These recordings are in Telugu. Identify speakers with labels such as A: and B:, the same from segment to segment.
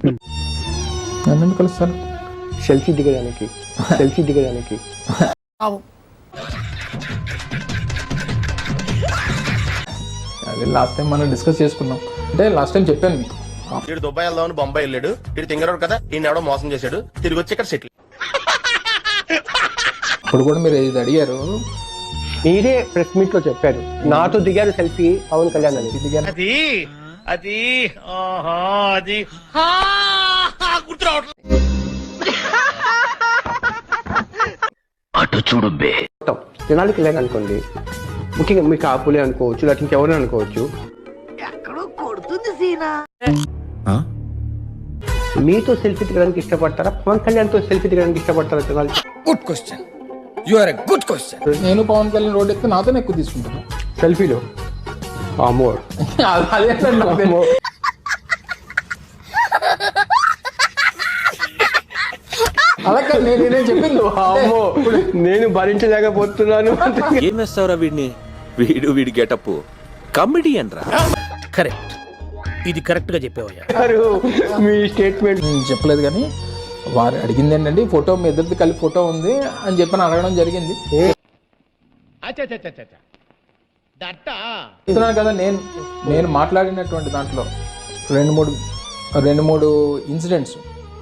A: నన్ను ఎందుకు కలుస్తారు?
B: సెల్ఫీ దిగడానికి
A: అదే లాస్ట్ టైం మనం డిస్కస్ చేసుకున్నాం. అంటే లాస్ట్ టైం చెప్పాను మీకు,
C: వీడు దుబాయ్ వెళ్దామని బొంబాయి వెళ్ళాడు. వీడు తింగరాడు కదా, ఈయన ఎవడో మోసం చేశాడు. తిరిగి వచ్చి ఇక్కడ సెటిల్.
A: ఇప్పుడు కూడా మీరు ఇది అడిగారు,
B: మీరే ప్రెస్ మీట్ లో చెప్పారు నాతో దిగారు సెల్ఫీ పవన్ కళ్యాణ్ అని.
A: దిగాను.
D: అటు చూడు బే.
B: జనాలకి వెళ్ళాను అనుకోండి, ముఖ్యంగా మీకు ఆపులే అనుకోవచ్చు, లేకపోతే ఇంకెవరైనా అనుకోవచ్చు, మీతో సెల్ఫీ దిగడానికి ఇష్టపడతారా, పవన్ కళ్యాణ్ తో సెల్ఫీ దిగడానికి ఇష్టపడతారా జనాలు?
E: Good question, you are a good question.
A: నేను పవన్ కళ్యాణ్ రోడ్ ఎక్కితే నాతోనే ఎక్కువ తీసుకుంటాను
B: సెల్ఫీలో. అమ్మో
A: అలా కాదు, నేనేం చెప్పింది.
B: అమ్మో నేను భరించలేకపోతున్నాను.
D: ఏం వేస్తావురా వీడిని? వీడి గెటప్ కమెడియన్ రా.
E: కరెక్ట్, ఇది కరెక్ట్ గా చెప్పావయ్యా.
B: మీ స్టేట్మెంట్
A: నేను చెప్పలేదు, కానీ వారు అడిగింది ఏంటంటే ఫోటో మీ ఇద్దరిది కలిపి ఫోటో ఉంది అని చెప్పని అడగడం జరిగింది. చెప్తున్నాను కదా, నేను మాట్లాడినటువంటి దాంట్లో రెండు మూడు ఇన్సిడెంట్స్,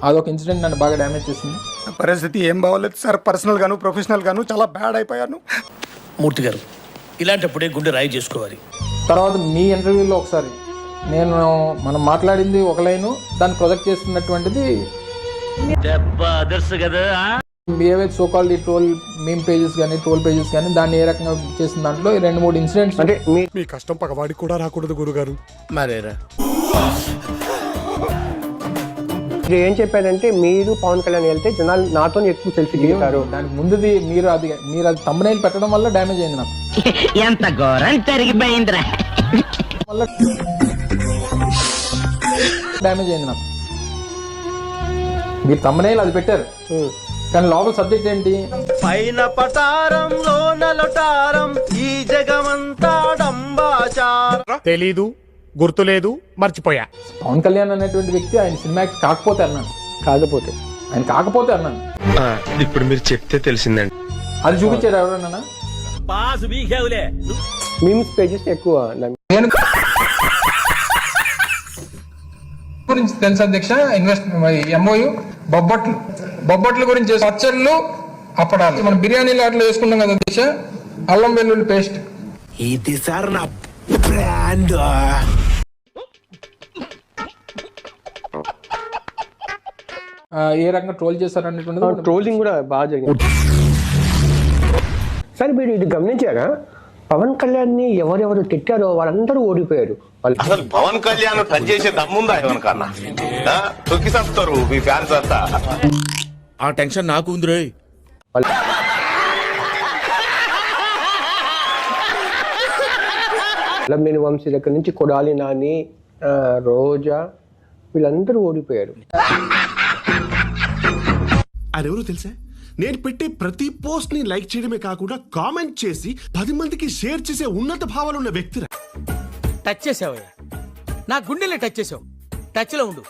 A: అదొక ఇన్సిడెంట్ నన్ను బాగా డ్యామేజ్ చేసింది.
F: పరిస్థితి ఏం బాగోలేదు సార్, పర్సనల్ గాను ప్రొఫెషనల్ గాను చాలా బ్యాడ్ అయిపోయాను.
E: మూర్తి గారు, ఇలాంటప్పుడే గుండె రాయి చేసుకోవాలి.
A: తర్వాత మీ ఇంటర్వ్యూలో ఒకసారి మనం మాట్లాడింది ఒక లైను, దాన్ని ప్రొజెక్ట్ చేస్తున్నటువంటిది ఏవైతే సోకాల్డ్ ట్రోల్ మీమ్ పేజెస్ కానీ ట్రోల్ పేజెస్ కానీ దాన్ని ఏ రకంగా చేసిన దాంట్లో 2-3 ఇన్సిడెంట్స్. అంటే
F: మీ కష్టం పగవాడికి కూడా రాకూడదు గురుగారు.
E: మరేరా
B: ఏం చెప్పారంటే మీరు పవన్ కళ్యాణ్ వెళ్తే జనాలు నాతో ఎక్కువ సెల్ఫీ దిగుతారు.
A: దానికి ముందుది మీరు అది థంబ్నెయిల్ పెట్టడం వల్ల డ్యామేజ్ అయింది నాకు.
G: ఎంత ఘోరం జరిగిపోయిందిరా.
A: డ్యామేజ్ అయింది నాకు. మీరు థంబ్నెయిల్ అది పెట్టారు, కానీ లోపల సబ్జెక్ట్ ఏంటి?
C: పైన పటారం లోన లొటారం, ఈ జగమంతా డంబాచారం.
F: తెలీదు, గుర్తులేదు, మర్చిపోయా.
A: పవన్ కళ్యాణ్ అనేటువంటి వ్యక్తి ఆయన సినిమాకి కాకపోతే అన్నాను, ఆయన కాకపోతే అన్నాను.
C: ఇప్పుడు మీరు చెప్తే తెలిసిందండి.
A: అది చూపించారు ఎవరన్నా?
B: మీమ్స్ పేజెస్ ఎక్కువ
A: నేను గురించి తెలుసు అధ్యక్ష. ఎంఓయు బొబ్బట్లు గురించి పచ్చళ్ళు, అప్పడాలు, మనం బిర్యానీలో అట్లా వేసుకుంటాం కదా అధ్యక్ష, అల్లం వెల్లుల్లి పేస్ట్.
E: ఇది సార్ నా బ్రాండ్.
A: ఏ రకంగా ట్రోల్ చేశారు అనేటువంటిది
B: ట్రోలింగ్ కూడా బాగా జరిగింది. సరే మీరు ఇది గమనించారా, పవన్ కళ్యాణ్ ని ఎవరెవరు తిట్టారో వాళ్ళందరూ ఓడిపోయారు.
C: అసలు పవన్ కళ్యాణ్ టచ్ చేసే దమ్ముందా ఎవరికన్నా? తొక్కి చస్తారు మీ ఫ్యాన్స్ అంతా.
E: ఆ టెన్షన్ నాకు ఉంది రే.
B: నేను వంశీ దగ్గర నుంచి కొడాలి నాని, రోజా, వీళ్ళందరూ ఓడిపోయారు.
H: అదెవరో తెలుసా? నేను పెట్టే ప్రతి పోస్ట్ ని లైక్ చేయడమే కాకుండా కామెంట్ చేసి 10 మందికి షేర్ చేసే ఉన్నత భావాలు ఉన్న వ్యక్తిరా.
E: టచ్ చేసావయ్యా, నా గుండెలే టచ్ చేసావు. టచ్ లో ఉండు.